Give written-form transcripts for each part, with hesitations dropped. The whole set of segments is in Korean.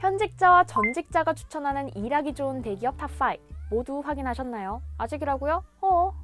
현직자와 전직자가 추천하는 일하기 좋은 대기업 탑5 모두 확인하셨나요? 아직이라고요?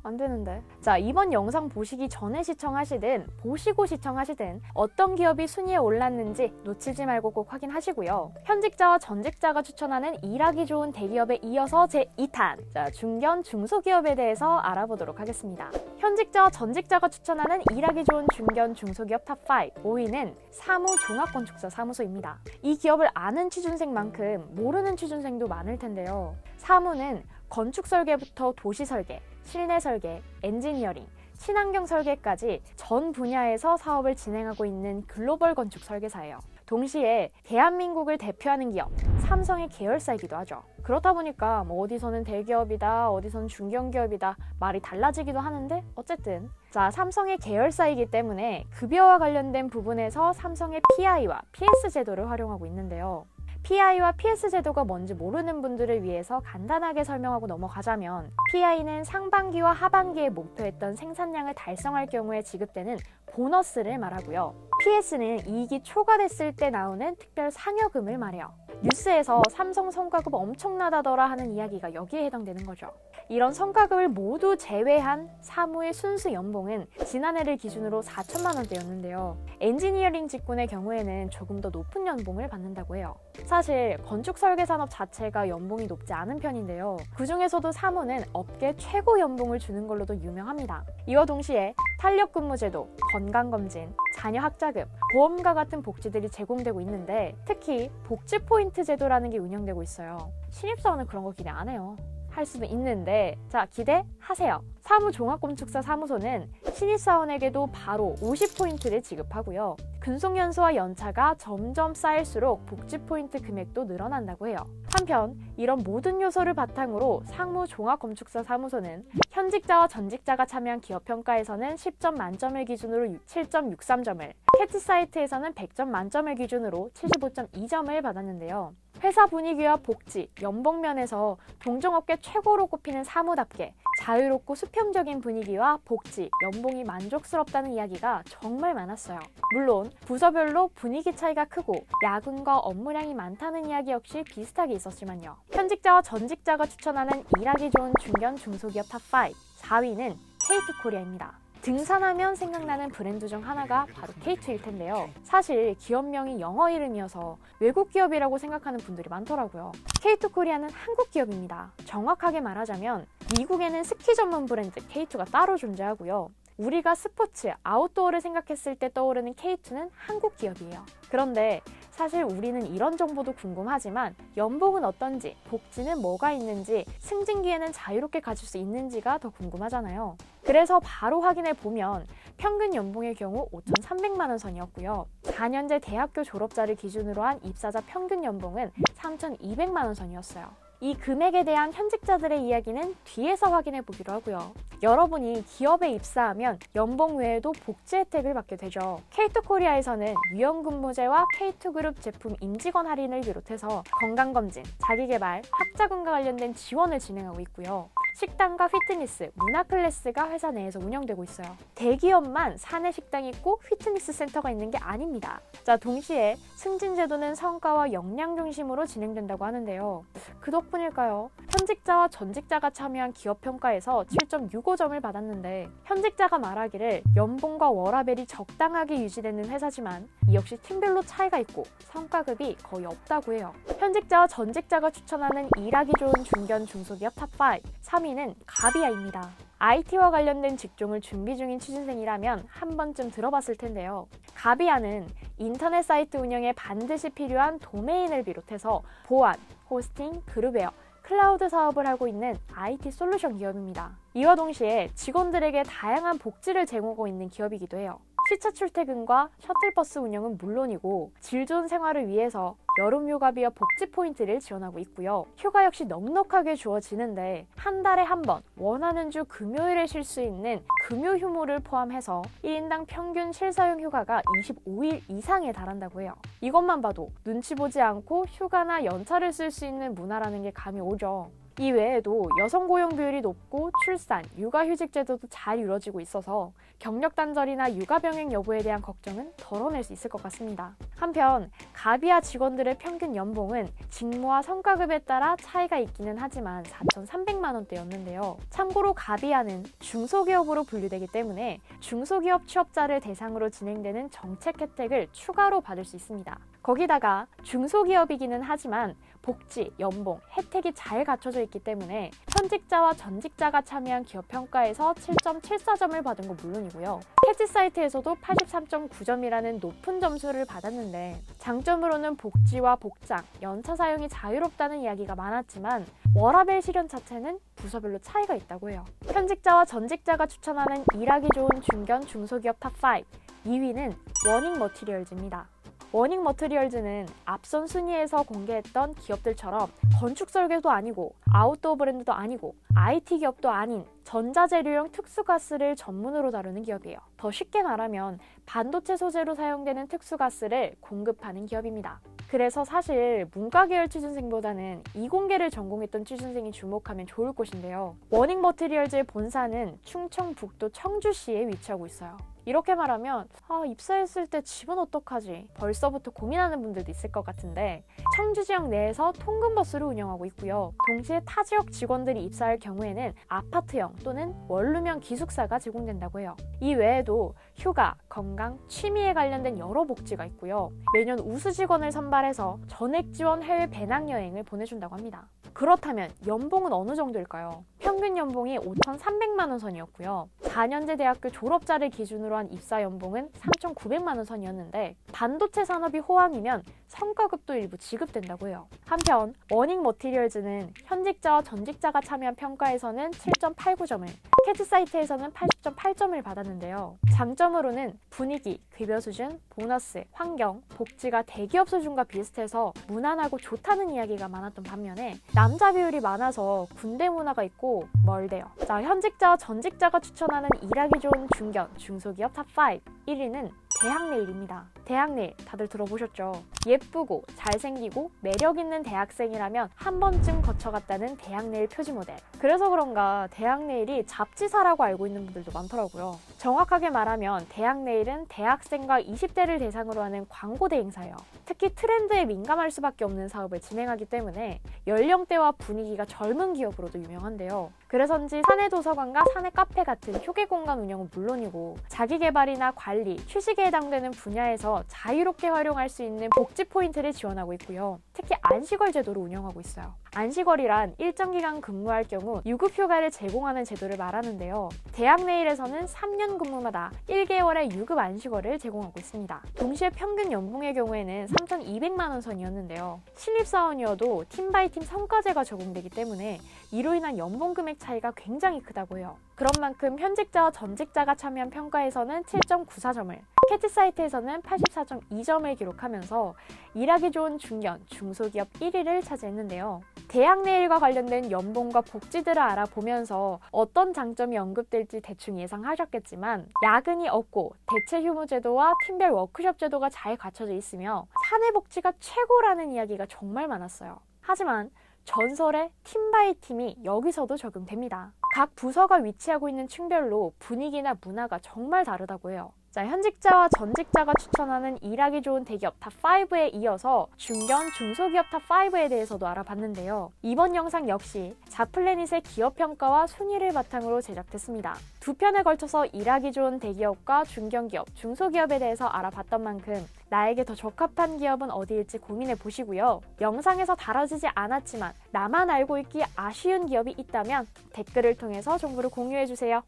안 되는데. 자, 이번 영상 보시기 전에 시청하시든 보시고 시청하시든 어떤 기업이 순위에 올랐는지 놓치지 말고 꼭 확인하시고요. 현직자와 전직자가 추천하는 일하기 좋은 대기업에 이어서 제2탄 자, 중견 중소기업에 대해서 알아보도록 하겠습니다. 현직자와 전직자가 추천하는 일하기 좋은 중견 중소기업 탑5 5위는 사무종합건축사 사무소입니다. 이 기업을 아는 취준생만큼 모르는 취준생도 많을 텐데요. 사무는 건축 설계부터 도시 설계, 실내 설계, 엔지니어링, 친환경 설계까지 전 분야에서 사업을 진행하고 있는 글로벌 건축 설계사예요. 동시에 대한민국을 대표하는 기업, 삼성의 계열사이기도 하죠. 그렇다 보니까 어디서는 대기업이다, 어디서는 중견기업이다 말이 달라지기도 하는데 어쨌든 자, 삼성의 계열사이기 때문에 급여와 관련된 부분에서 삼성의 PI와 PS 제도를 활용하고 있는데요. PI와 PS 제도가 뭔지 모르는 분들을 위해서 간단하게 설명하고 넘어가자면 PI는 상반기와 하반기에 목표했던 생산량을 달성할 경우에 지급되는 보너스를 말하고요. PS는 이익이 초과됐을 때 나오는 특별 상여금을 말해요. 뉴스에서 삼성 성과급 엄청나다더라 하는 이야기가 여기에 해당되는 거죠. 이런 성과급을 모두 제외한 사무의 순수 연봉은 지난해를 기준으로 4천만 원대였는데요. 엔지니어링 직군의 경우에는 조금 더 높은 연봉을 받는다고 해요. 사실 건축 설계 산업 자체가 연봉이 높지 않은 편인데요. 그 중에서도 사무는 업계 최고 연봉을 주는 걸로도 유명합니다. 이와 동시에 탄력 근무 제도, 건강검진, 자녀 학자금, 보험과 같은 복지들이 제공되고 있는데 특히 복지 포인트 제도라는 게 운영되고 있어요. 신입사원은 그런 거 기대 안 해요. 할 수도 있는데 자, 기대하세요. 사무종합건축사 사무소는 신입사원에게도 바로 50포인트를 지급하고요. 근속연수와 연차가 점점 쌓일수록 복지포인트 금액도 늘어난다고 해요. 한편 이런 모든 요소를 바탕으로 사무종합건축사 사무소는 현직자와 전직자가 참여한 기업평가에서는 10점 만점을 기준으로 7.63점을, 캐트 사이트에서는 100점 만점을 기준으로 75.2점을 받았는데요. 회사 분위기와 복지, 연봉 면에서 동종업계 최고로 꼽히는 사무답게 자유롭고 수평적인 분위기와 복지, 연봉이 만족스럽다는 이야기가 정말 많았어요. 물론 부서별로 분위기 차이가 크고 야근과 업무량이 많다는 이야기 역시 비슷하게 있었지만요. 현직자와 전직자가 추천하는 일하기 좋은 중견 중소기업 탑5 4위는 K2코리아입니다. 등산하면 생각나는 브랜드 중 하나가 바로 K2일 텐데요. 사실 기업명이 영어 이름이어서 외국 기업이라고 생각하는 분들이 많더라고요. K2코리아는 한국 기업입니다. 정확하게 말하자면 미국에는 스키 전문 브랜드 K2가 따로 존재하고요. 우리가 스포츠, 아웃도어를 생각했을 때 떠오르는 K2는 한국 기업이에요. 그런데 사실 우리는 이런 정보도 궁금하지만 연봉은 어떤지, 복지는 뭐가 있는지, 승진기에는 자유롭게 가질 수 있는지가 더 궁금하잖아요. 그래서 바로 확인해 보면 평균 연봉의 경우 5,300만 원 선이었고요. 4년제 대학교 졸업자를 기준으로 한 입사자 평균 연봉은 3,200만 원 선이었어요. 이 금액에 대한 현직자들의 이야기는 뒤에서 확인해 보기로 하고요. 여러분이 기업에 입사하면 연봉 외에도 복지 혜택을 받게 되죠. K2코리아에서는 유연근무제와 K2그룹 제품 임직원 할인을 비롯해서 건강검진, 자기개발, 학자금과 관련된 지원을 진행하고 있고요. 식당과 피트니스, 문화 클래스가 회사 내에서 운영되고 있어요. 대기업만 사내 식당이 있고 피트니스 센터가 있는 게 아닙니다. 자, 동시에 승진 제도는 성과와 역량 중심으로 진행된다고 하는데요. 그 덕분일까요? 현직자와 전직자가 참여한 기업 평가에서 7.65점을 받았는데 현직자가 말하기를 연봉과 워라밸이 적당하게 유지되는 회사지만 이 역시 팀별로 차이가 있고 성과급이 거의 없다고 해요. 현직자와 전직자가 추천하는 일하기 좋은 중견 중소기업 탑5 3위는 가비아입니다. IT와 관련된 직종을 준비 중인 취준생이라면 한 번쯤 들어봤을 텐데요. 가비아는 인터넷 사이트 운영에 반드시 필요한 도메인을 비롯해서 보안, 호스팅, 그룹웨어, 클라우드 사업을 하고 있는 IT 솔루션 기업입니다. 이와 동시에 직원들에게 다양한 복지를 제공하고 있는 기업이기도 해요. 시차 출퇴근과 셔틀버스 운영은 물론이고 질 좋은 생활을 위해서 여름 휴가비와 복지 포인트를 지원하고 있고요. 휴가 역시 넉넉하게 주어지는데 한 달에 한 번 원하는 주 금요일에 쉴 수 있는 금요 휴무를 포함해서 1인당 평균 실사용 휴가가 25일 이상에 달한다고 해요. 이것만 봐도 눈치 보지 않고 휴가나 연차를 쓸 수 있는 문화라는 게 감이 오죠. 이 외에도 여성 고용 비율이 높고 출산, 육아휴직 제도도 잘 이루어지고 있어서 경력 단절이나 육아 병행 여부에 대한 걱정은 덜어낼 수 있을 것 같습니다. 한편 가비아 직원들의 평균 연봉은 직무와 성과급에 따라 차이가 있기는 하지만 4,300만 원대였는데요. 참고로 가비아는 중소기업으로 분류되기 때문에 중소기업 취업자를 대상으로 진행되는 정책 혜택을 추가로 받을 수 있습니다. 거기다가 중소기업이기는 하지만 복지, 연봉, 혜택이 잘 갖춰져 있기 때문에 현직자와 전직자가 참여한 기업 평가에서 7.74점을 받은 건 물론이고요. 캐치 사이트에서도 83.9점이라는 높은 점수를 받았는데 장점으로는 복지와 복장, 연차 사용이 자유롭다는 이야기가 많았지만 워라밸 실현 자체는 부서별로 차이가 있다고 해요. 현직자와 전직자가 추천하는 일하기 좋은 중견 중소기업 탑5 2위는 워닝 머티리얼즈입니다. 워닝 머티리얼즈는 앞선 순위에서 공개했던 기업들처럼 건축 설계도 아니고 아웃도어 브랜드도 아니고 IT 기업도 아닌 전자재료용 특수가스를 전문으로 다루는 기업이에요. 더 쉽게 말하면 반도체 소재로 사용되는 특수가스를 공급하는 기업입니다. 그래서 사실 문과 계열 취준생보다는 이공계를 전공했던 취준생이 주목하면 좋을 곳인데요. 워닝 머티리얼즈의 본사는 충청북도 청주시에 위치하고 있어요. 이렇게 말하면 입사했을 때 집은 어떡하지? 벌써부터 고민하는 분들도 있을 것 같은데 청주 지역 내에서 통근버스를 운영하고 있고요. 동시에 타 지역 직원들이 입사할 경우에는 아파트형 또는 원룸형 기숙사가 제공된다고 해요. 이 외에도 휴가, 건강, 취미에 관련된 여러 복지가 있고요. 매년 우수 직원을 선발해서 전액 지원 해외 배낭여행을 보내준다고 합니다. 그렇다면 연봉은 어느 정도일까요? 평균 연봉이 5,300만 원 선이었고요. 4년제 대학교 졸업자를 기준으로 한 입사 연봉은 3,900만 원 선이었는데 반도체 산업이 호황이면 성과급도 일부 지급된다고 해요. 한편 워닝 머티리얼즈는 현직자와 전직자가 참여한 평가에서는 7.89점을, 캐치 사이트에서는 80.8점을 받았는데요. 장점으로는 분위기, 급여 수준, 보너스, 환경, 복지가 대기업 수준과 비슷해서 무난하고 좋다는 이야기가 많았던 반면에 남자 비율이 많아서 군대 문화가 있고 멀대요. 자, 현직자와 전직자가 추천하는 일하기 좋은 중견, 중소기업 탑5 1위는 대학내일입니다. 대학내일 다들 들어보셨죠? 예쁘고 잘생기고 매력있는 대학생이라면 한 번쯤 거쳐갔다는 대학내일 표지 모델. 그래서 그런가 대학내일이 잡지사라고 알고 있는 분들도 많더라고요. 정확하게 말하면 대학내일은 대학생과 20대를 대상으로 하는 광고 대행사예요. 특히 트렌드에 민감할 수밖에 없는 사업을 진행하기 때문에 연령대와 분위기가 젊은 기업으로도 유명한데요. 그래서인지 사내 도서관과 사내 카페 같은 휴게 공간 운영은 물론이고 자기개발이나 관리, 휴식에 해당되는 분야에서 자유롭게 활용할 수 있는 복지 포인트를 지원하고 있고요. 특히 안식월 제도를 운영하고 있어요. 안식월이란 일정 기간 근무할 경우 유급휴가를 제공하는 제도를 말하는데요. 대학내일에서는 3년 근무마다 1개월의 유급 안식월을 제공하고 있습니다. 동시에 평균 연봉의 경우에는 3,200만 원 선이었는데요. 신입사원이어도 팀 바이 팀 성과제가 적용되기 때문에 이로 인한 연봉 금액 차이가 굉장히 크다고 해요. 그런 만큼 현직자와 전직자가 참여한 평가에서는 7.94점을, 캐치 사이트에서는 84.2점을 기록하면서 일하기 좋은 중견, 중소기업 1위를 차지했는데요. 대학내일과 관련된 연봉과 복지들을 알아보면서 어떤 장점이 언급될지 대충 예상하셨겠지만 야근이 없고 대체 휴무 제도와 팀별 워크숍 제도가 잘 갖춰져 있으며 사내 복지가 최고라는 이야기가 정말 많았어요. 하지만 전설의 팀 바이 팀이 여기서도 적용됩니다. 각 부서가 위치하고 있는 층별로 분위기나 문화가 정말 다르다고 해요. 자, 현직자와 전직자가 추천하는 일하기 좋은 대기업 탑5에 이어서 중견, 중소기업 탑5에 대해서도 알아봤는데요. 이번 영상 역시 자플래닛의 기업 평가와 순위를 바탕으로 제작됐습니다. 두 편에 걸쳐서 일하기 좋은 대기업과 중견기업, 중소기업에 대해서 알아봤던 만큼 나에게 더 적합한 기업은 어디일지 고민해 보시고요. 영상에서 다뤄지지 않았지만 나만 알고 있기 아쉬운 기업이 있다면 댓글을 통해서 정보를 공유해 주세요.